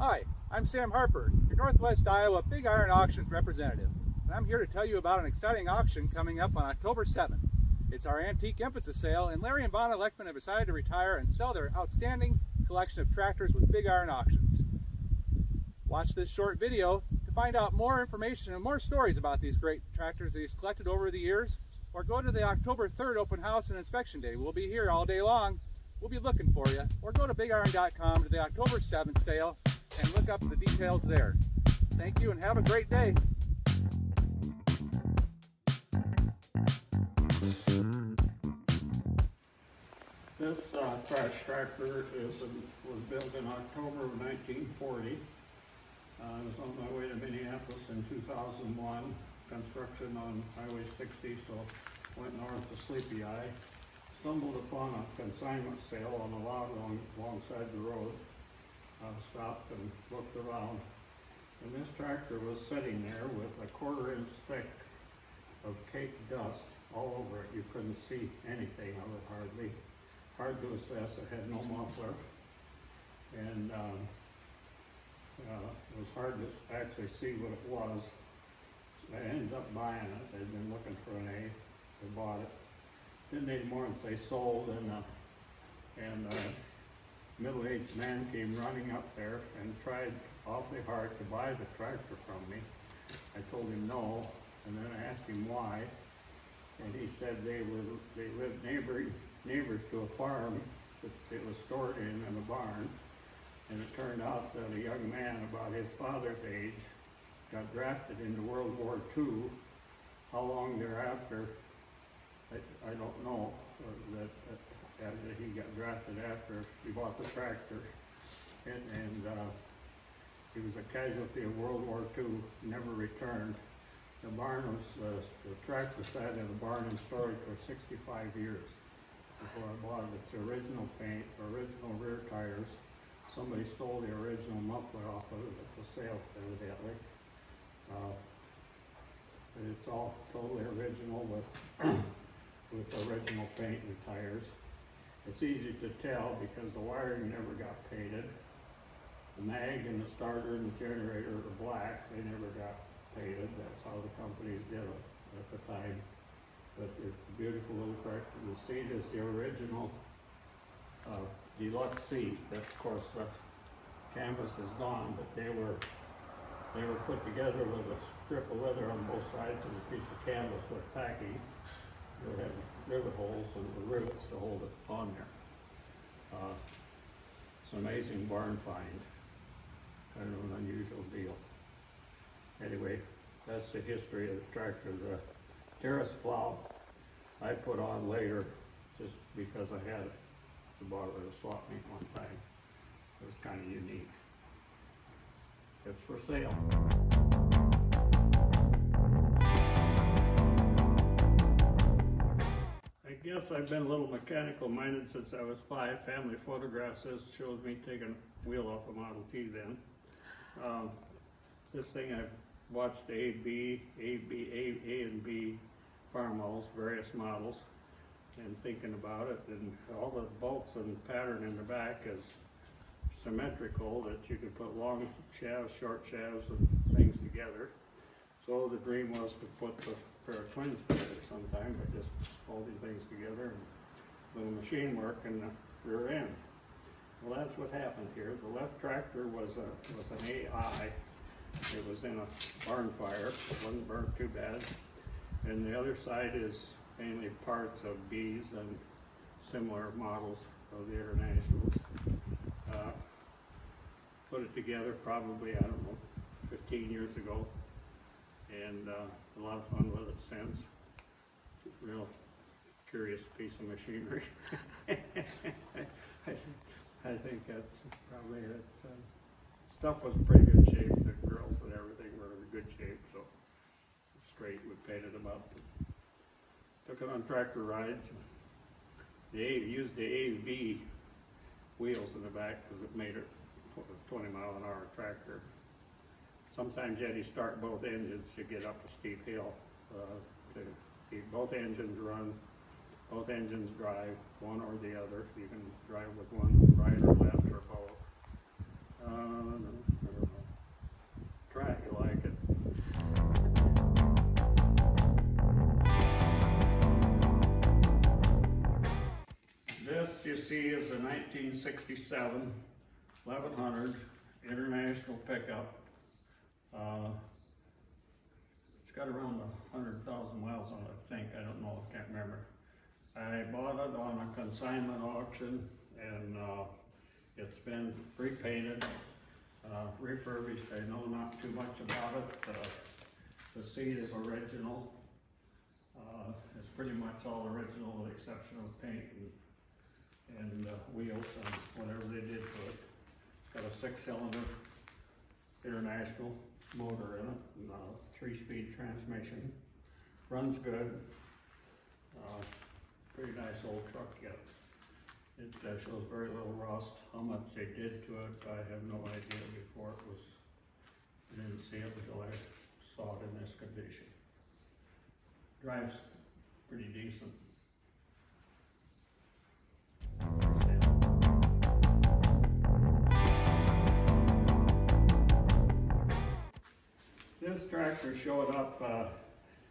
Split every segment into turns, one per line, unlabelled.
Hi, I'm Sam Harper, your Northwest Iowa Big Iron Auctions representative, and I'm here to tell you about an exciting auction coming up on October 7th. It's our Antique Emphasis Sale, and Larry and Vonna Leckband have decided to retire and sell their outstanding collection of tractors with Big Iron Auctions. Watch this short video to find out more information and more stories about these great tractors that he's collected over the years, or go to the October 3rd open house and inspection day. We'll be here all day long. We'll be looking for you, or go to bigiron.com to the October 7th sale and look up the details there. Thank you and have a great day.
This trash tractor was built in October of 1940. I was on my way to Minneapolis in 2001. Construction on Highway 60, so went north to Sleepy Eye. Stumbled upon a consignment sale on a lot alongside the road. Stopped and looked around, and this tractor was sitting there with a 1/4 inch thick of caked dust all over it. You couldn't see anything of it hardly. Hard to assess. It had no muffler, and it was hard to actually see what it was. I ended up buying it. I'd been looking for an A. I bought it. Didn't need more than say sold, and middle-aged man came running up there and tried awfully hard to buy the tractor from me. I told him no, and then I asked him why, and he said they lived neighbors to a farm that it was stored in a barn, and it turned out that a young man about his father's age got drafted into World War II. How long thereafter, I don't know, that he got drafted after he bought the tractor, and he was a casualty of World War II, never returned. The barn was, the tractor sat in a barn in storage for 65 years before I bought it. It's original paint, original rear tires. Somebody stole the original muffler off of it at the sale, evidently. But it's all totally original with original paint and tires. It's easy to tell because the wiring never got painted. The mag and the starter and the generator are black. They never got painted. That's how the companies did it at the time. But it's a beautiful little tractor. The seat is the original deluxe seat. That, of course, the canvas is gone, but they were put together with a strip of leather on both sides and a piece of canvas with tacking. They had rivet holes and the rivets to hold it on there. It's an amazing barn find, kind of an unusual deal. Anyway, that's the history of the tractor. The terrace plow I put on later just because I had it. I bought it at a swap meet one time. It was kind of unique. It's for sale. I guess I've been a little mechanical minded since I was 5. Family photographs shows me taking a wheel off a Model T then. This thing I've watched A and B farm models, various models, and thinking about it, and all the bolts and pattern in the back is symmetrical, that you could put long shafts, short shafts, and things together. So the dream was to put the pair of twins together sometime by just holding things together and little machine work in the rear end. Well, that's what happened here. The left tractor was an AI. It was in a barn fire. It wasn't burnt too bad. And the other side is mainly parts of B's and similar models of the Internationals. Put it together probably, I don't know, 15 years ago, and a lot of fun with it since. Real curious piece of machinery. I think that's probably it. Stuff was in pretty good shape. The grills and everything were in good shape, so straight. We painted them up. Took it on tractor rides. Used the AV wheels in the back because it made it a 20-mile-an-hour tractor. Sometimes you had to start both engines to get up a steep hill to keep both engines run, both engines drive, one or the other. You can drive with one right or left or both. see is a 1967 1100 International pickup. It's got around 100,000 miles on it, I think. I don't know, I can't remember. I bought it on a consignment auction, and it's been repainted, refurbished. I know not too much about it. The seat is original. It's pretty much all original with the exception of paint and wheels and whatever they did to it. It's got a 6-cylinder International motor in it, and a 3-speed transmission. Runs good. Pretty nice old truck yet. It shows very little rust. How much they did to it, I have no idea before it was, I didn't see it until I saw it in this condition. Drives pretty decent. This tractor showed up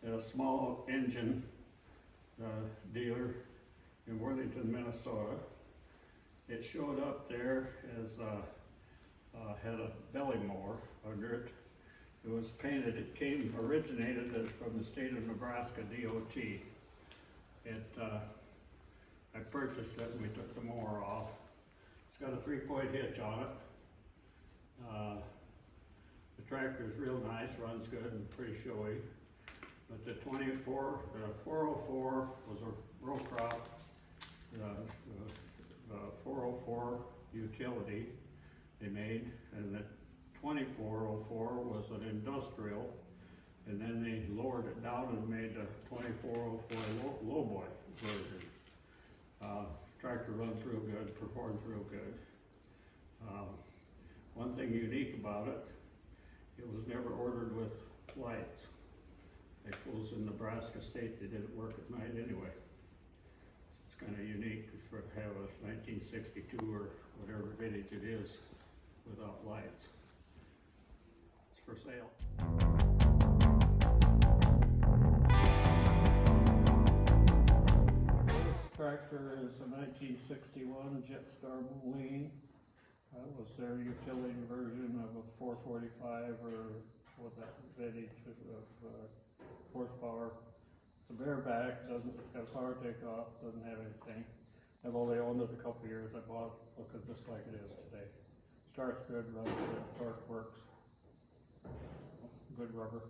at a small engine dealer in Worthington, Minnesota. It showed up there as had a belly mower under it. It was painted. It originated from the state of Nebraska DOT. I purchased it and we took the mower off. It's got a 3-point hitch on it. The tractor is real nice, runs good and pretty showy. But the 404 was a row crop. The 404 utility they made, and the 2404 was an industrial, and then they lowered it down and made the 2404 lowboy version. Tractor runs real good, performs real good. One thing unique about it, it was never ordered with lights. I suppose in Nebraska state they didn't work at night anyway. It's kind of unique to have a 1962 or whatever vintage it is without lights. It's for sale. This tractor is a 1961 Jet Star Moline. That was their utility version of a 445 or what that vintage of horsepower. It's a bareback, it's got a power takeoff, doesn't have anything. I've only owned it a couple of years. I bought it looking just like it is today. Starts good, runs good, torque works. Good rubber.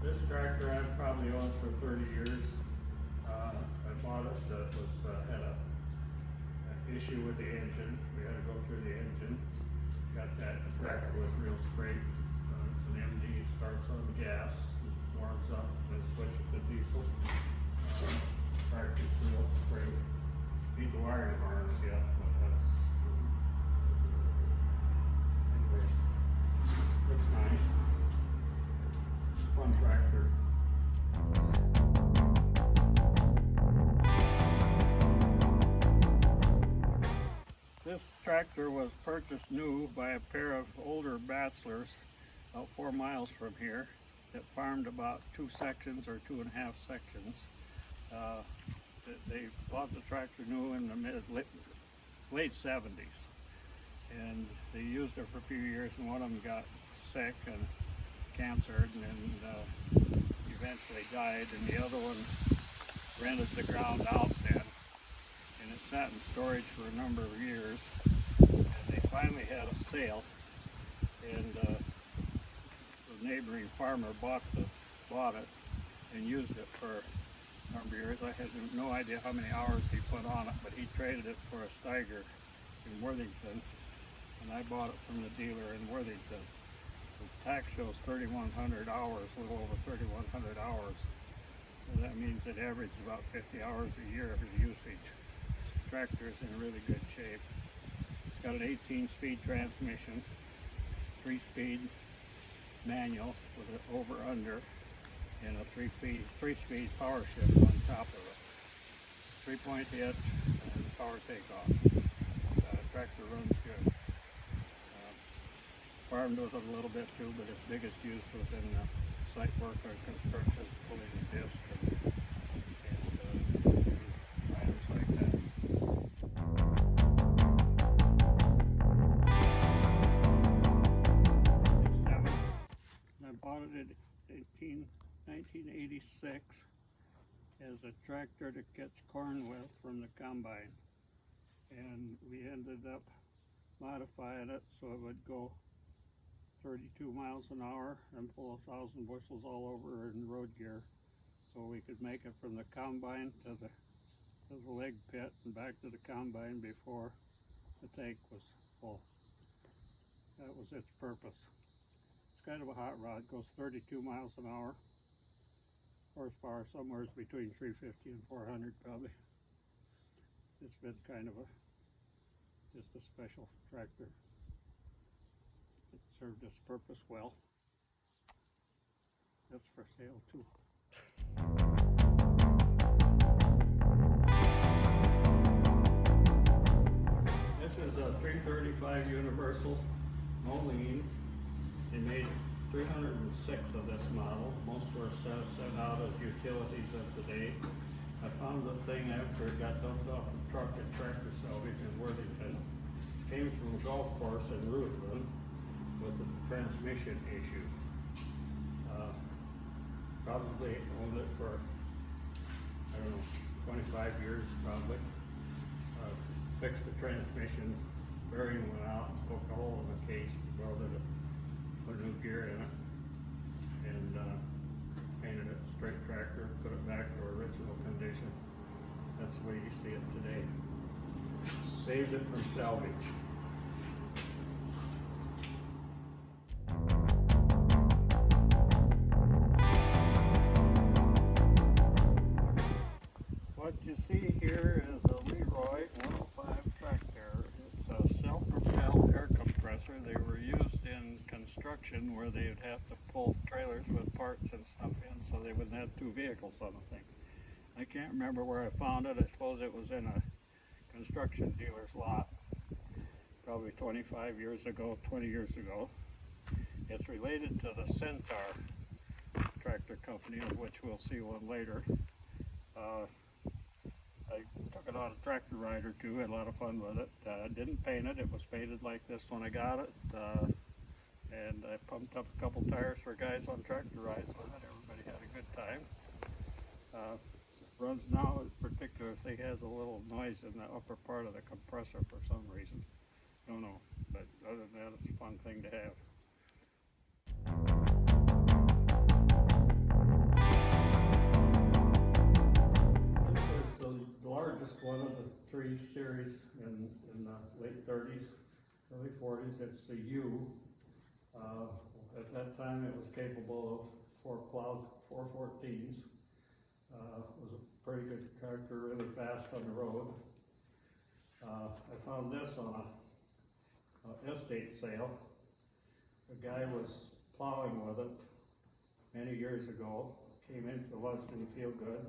This tractor I've probably owned for 30 years. I bought it that had an issue with the engine. We had to go through the engine. Got that. The tractor was real straight. It's an MD, starts on gas, warms up, then switches to diesel. Tractor's real straight. Needs a wiring harness yet, but that's anyway. Looks nice. Fun tractor. This tractor was purchased new by a pair of older bachelors about 4 miles from here that farmed about 2 sections or 2.5 sections. They bought the tractor new in the late 70s, and they used it for a few years, and one of them got sick and cancer, and then eventually died, and the other one rented the ground out then. And it sat in storage for a number of years, and they finally had a sale, and the neighboring farmer bought it and used it for a number of years. I had no idea how many hours he put on it, but he traded it for a Steiger in Worthington, and I bought it from the dealer in Worthington. The tax shows 3,100 hours, a little over 3,100 hours. So that means it averaged about 50 hours a year of usage. Tractor is in really good shape. It's got an 18-speed transmission, 3-speed manual with an over-under, and a 3-speed power shift on top of it. 3-point hitch and power takeoff. Tractor runs good. farmed with it a little bit too, but its biggest use was in site work or construction, pulling the disc and items like that. I bought it in 1986 as a tractor to catch corn with from the combine, and we ended up modifying it so it would go 32 miles an hour and pull 1,000 bushels all over in road gear, so we could make it from the combine to the leg pit and back to the combine before the tank was full. That was its purpose. It's kind of a hot rod, goes 32 miles an hour, horsepower somewhere between 350 and 400 probably. It's been kind of just a special tractor. It served its purpose well. That's for sale too. This is a 335 Universal Moline. They made 306 of this model. Most were sent out as utilities of the day. I found the thing after it got dumped off the truck at Tractor Salvage in Worthington. Came from a golf course in Ruthven with a transmission issue. Probably owned it for, I don't know, 25 years probably. Fixed the transmission, bearing went out, poked a hole in the case, welded it, put new gear in it, and painted it straight tractor, put it back to original condition. That's the way you see it today. Saved it from salvage. What you see here is a Leroy 105 tractor. It's a self-propelled air compressor. They were used in construction where they would have to pull trailers with parts and stuff in so they wouldn't have two vehicles on the thing. I can't remember where I found it. I suppose it was in a construction dealer's lot probably 25 years ago, 20 years ago. It's related to the Centaur tractor company, of which we'll see one later. I took it on a tractor ride or two, had a lot of fun with it. Didn't paint it, it was painted like this when I got it. And I pumped up a couple tires for guys on tractor rides with it. Everybody had a good time. Runs now, in particular thing has a little noise in the upper part of the compressor for some reason. Don't know, but other than that, it's a fun thing to have. This is the largest one of the 3 series in the late 30s, early 40s. It's the U. At that time, it was capable of 4 plowed 414s. It was a pretty good tractor, really fast on the road. I found this on a estate sale. A guy was plowing with it many years ago. Came in for lunch, didn't feel good.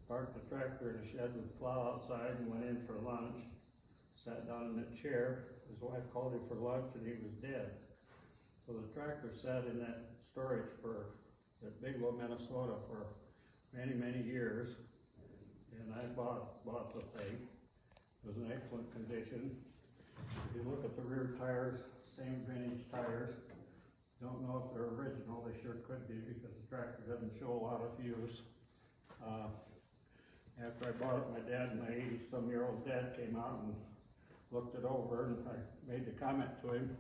Parked the tractor in a shed with plow outside and went in for lunch. Sat down in a chair. His wife called him for lunch and he was dead. So the tractor sat in that storage at Bigelow, Minnesota for many, many years. And I bought the thing. It was in excellent condition. If you look at the rear tires, same vintage tires. Don't know if they're original, they sure could be because the tractor doesn't show a lot of use. After I bought it, my 80-some-year-old dad came out and looked it over, and I made the comment to him,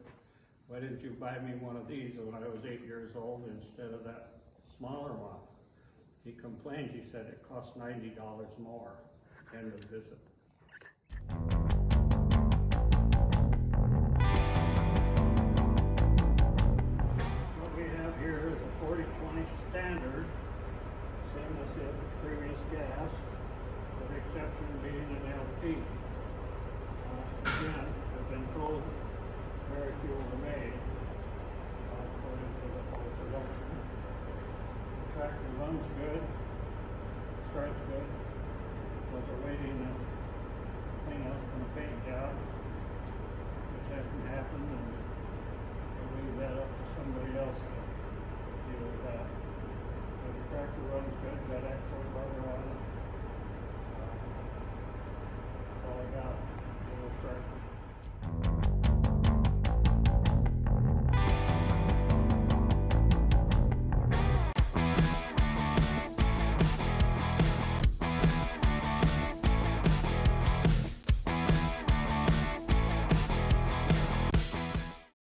why didn't you buy me one of these when I was 8 years old instead of that smaller one? He complained, he said it cost $90 more. End of visit. What we have here is a 40-20 standard, same as the previous gas, with the exception being an LP. Again, I've been told very few were made, according to the whole production. The tractor runs good, starts good. Was awaiting a cleanup from a paint job, which hasn't happened, and we somebody else to deal with that. But the tractor runs good, got axle rubber on it.